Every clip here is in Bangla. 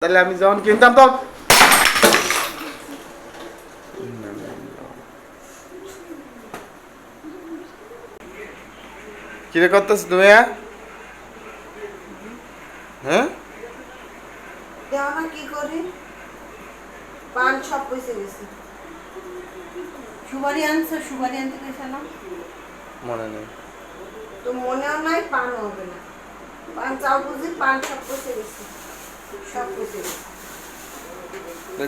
তাহলে আমি যখন কিনতাম তো কিরে করতেছ তুমি? হ্যাঁ কি করি পান সব পয়সা গেছে। সুপারি আনছে, সুপারি আনতে গেছে না, মনে নেই তো মনেও নাই, পানও হবে না। পান চাও বুঝি, পান সব পয়সা গেছে, সব পয়সা গেছে।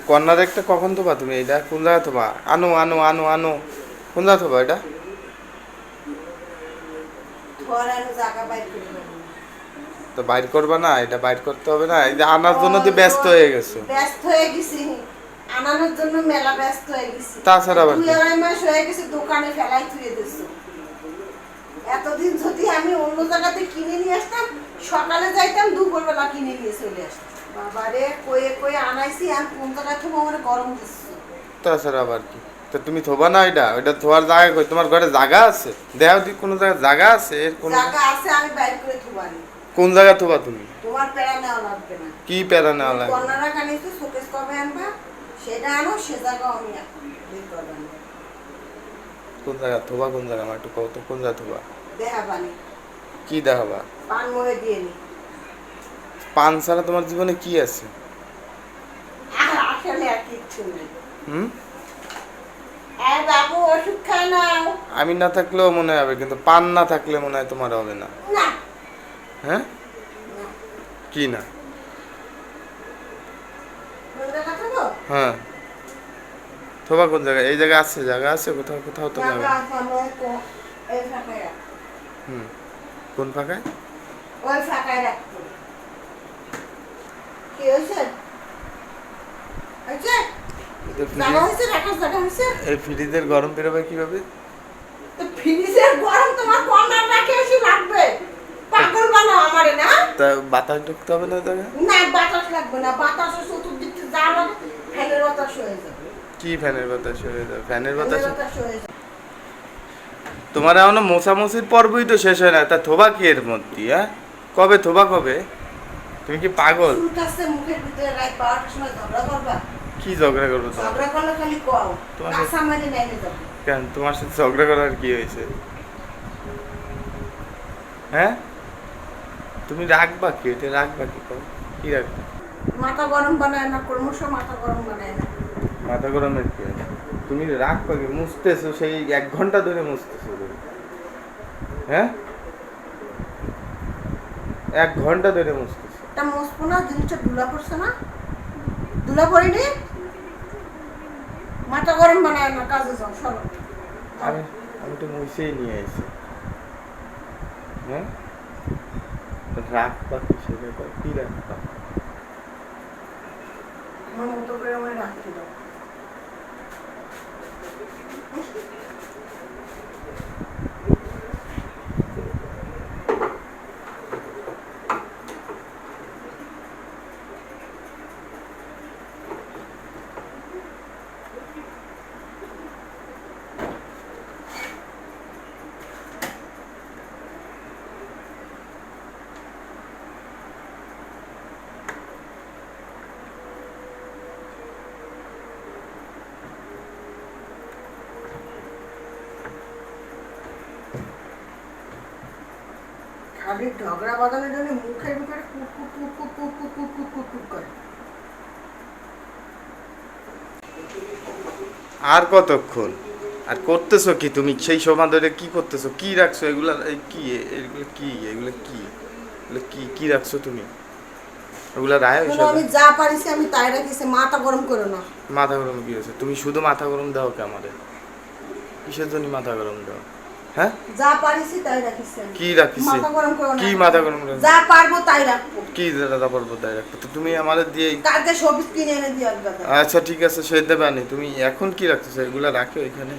কন্যার একটা কখন থোবা তুমি? এটা কোন জায়গা থোবা? আনো আনো আনো আনো, কোন জায়গা থোবা এটা? ঘর আনো জায়গা বাইর করে দেবো। তো বাইর করবা না, এটা বাইর করতে হবে না? এই যে আনার জন্য তো ব্যস্ত হয়ে গেছো। ব্যস্ত হয়ে গেছি, আনানোর জন্য মেলা ব্যস্ত হয়ে গেছি। তাছাড়া আবার 2-2.5 মাস হয়ে গেছে দোকানে ফেলাই থুয়ে দিছো। এতদিন যদি আমি অন্য জায়গাতে কিনে নিয়ে আসতাম, সকালে যাইতাম, দুপুরবেলা কিনে নিয়ে চলে আসতাম। বাবারে কয়ে কয়ে আনাইছি, আর কোন জায়গায় থবো আমার গরম দিচ্ছে। তাছাড়া আবার কি? তো তুমি থোবা না এটা? ওইটা থোয়ার জায়গা কই? তোমার ঘরে জায়গা আছে? দেও দি কোনো জায়গায় জায়গা আছে? এর কোন জায়গা আছে, আমি বাইর করে থুবানি। কোন জায়গা থোবা তুমি? তোমার প্যারা নেওয়া লাগবে না। কি প্যারা নেওয়া লাগবে? কর্নারা কানিতে শোকেস কবে আনবা, সেটা আনো, সে জায়গাও আমি এখন বের করবো না। কোন জায়গা থোবা? কোন জায়গা আমার একটু কত? কোন জায়গা থোবা? দেখাবানি কি দেখাবা? পান মোড়ে দিয়ে নি। পান ছাড়া তোমার জীবনে কি আছে? আর আসলে আর কিচ্ছু নেই। হুম? বাবু ওষুধ খায় না। আমি না থাকলেও মনে হবে, কিন্তু পান না থাকলে মনে হয় তোমার হবে না। না হ্যাঁ? কি না? হ্যাঁ, থোবা কোন জায়গায়? এই জায়গা আছে, জায়গা আছে কোথাও কোথাও তো জায়গা। হুম, কোন ফাঁকায়? ওই ফাঁকায় রাখতো। কি হয়েছে? হয়েছে? জায়গা হয়েছে, রাখার জায়গা হয়েছে। এই ফ্রিজের গরম বেরোবে কিভাবে? তো ফ্রিজের গরম তোমার কর্নার রাখে এসে লাগবে। পাগল বানাও আমারে না। তা বাতাস ঢুকতে হবে না জায়গা? না, বাতাস লাগবে না, বাতাস চতুর্দিক থেকে যা লাগে ফ্যানের বাতাস হয়ে যাবে। কি ফ্যানের বাতাস হয়ে যাবে? ফ্যানের ফ্যানের বাতাস বাতাস হয়ে যাবে। তোমার এখনো মোছামুছির পর্বই তো শেষ হয় না, তা থোবা কি এর মধ্যে? হ্যাঁ, কবে থোবা কবে? তুমি কি পাগল? চুল কাছে মুখের ভিতরে রাত 12টার সময় ঝগড়া করবা? কি ঝগড়া করবো তোমার? ঝগড়া করলে খালি কও, তোমার কাঁচা মারি নাইলে যাবে। কেন তোমার সাথে ঝগড়া করার কি হয়েছে? হ্যাঁ, তুমি রাখবা কি? এটা রাখবা কি? কও কি রাখবা? মাথা গরম বানায় না, ক্রমশ মাথা গরম বানায় না। মাথা গরমের কি আছে? তুমি রাখবা কি? মুছতেছো সেই 1 ঘন্টা ধরে মুছতেছো তুমি। হ্যাঁ, 1 ঘন্টা ধরে মুছতেছো। তা মুছবো না, জিনিসটা ধুলা পড়ছে না? ধুলা পড়েনি, মাথা গরম বানায় না, কাজে যাও, সরো। আমি আমি তো মুছেই নিয়ে আইছি। হ্যাঁ, রাখবা কি? সেটা কও, কি রাখবা? আমার মতো করে আমায় রাখতে দাও। খালি ঝগড়া বাঁধানোর জন্য মুখের ভিতরে কুট কুট কুট কুট কুট কুট কুট কুট কুট কুট করে। আর কতক্ষণ? আর করতেছো কি তুমি? সেই সময় ধরে কি করতেছো? কি রাখছো এগুলা? কি এগুলো? কি এগুলো? কি এগুলো? কি কি রাখছো তুমি? এগুলা রায় শোনো, আমি যা পারিছি আমি তাই রাখিছি, মাথা গরম করো না। মাথা গরম কি হয়েছে? তুমি শুধু মাথা গরম দাও কে আমাদের? কিসের জন্য মাথা গরম দাও? হ্যাঁ, যা পারিছি তাই রাখিছি আমি। কি রাখিছি? মাথা গরম করো না। কি মাথা গরম রাখছো? যা পারবো তাই রাখবো। কি দাদা পর্ব দায় রাখো তো তুমি আমাদের দিয়ে? কালকে সবজি কিনে এনে দিও দাদা। আচ্ছা ঠিক আছে, সে দেবে আনি। তুমি এখন কি রাখতেছো? এগুলা রাখো এখানে।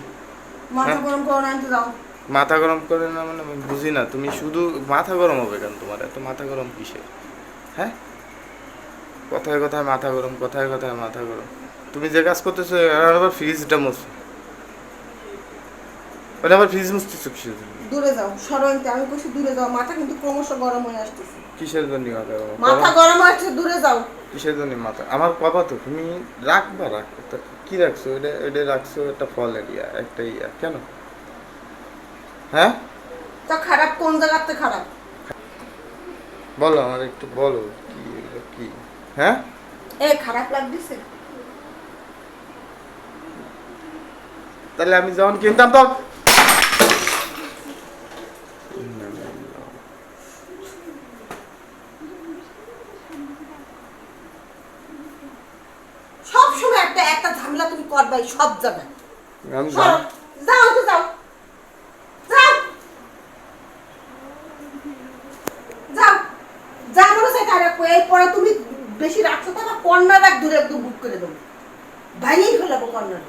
মাথা গরম করো না, কিন্তু যাও। মাথা গরম করে না মানে আমি বুঝি না। তুমি শুধু মাথা গরম হবে কেন তোমার? এত মাথা গরম কিসের? হ্যাঁ, কথায় কথায় মাথা গরম, কথায় কথায় মাথা গরম। তুমি যে কাজ করতেছো, আবার ফ্রিজটা মুছো। ওটা আবার ফ্রিজ মুছতেছো কিসের জন্য? দূরে যাও, সরো এনতে, আমি কইছি দূরে যাও, মাথা কিন্তু ক্রমশ গরম হয়ে আসতেছে। কিসের জন্য মাথা গরম? মাথা গরম হচ্ছে, দূরে যাও। কিসের জন্য মাথা আমার বাবা তো তুমি রাখবা তা কি রাখছো এটা এটা রাখছো একটা ফলের একটা কেন হ্যাঁ তো খারাপ কোন জায়গাতে খারাপ? বলো আমার একটু বলো কি এটা কি হ্যাঁ এ খারাপ লাগতেছে? তাহলে আমি যখন কিনতাম তখন সব সময় একটা একটা ঝামেলা তুমি করবাই সব জায়গায়। আমি সরো, যাও তো যাও, যাও যাও, যা মনে চাই তারা কই। এরপরে তুমি বেশি রাখছো তো কর্নার রাখ, দূরে একদম বুক করে দেবো, ভাইয়েই ফেলাবো কর্নার।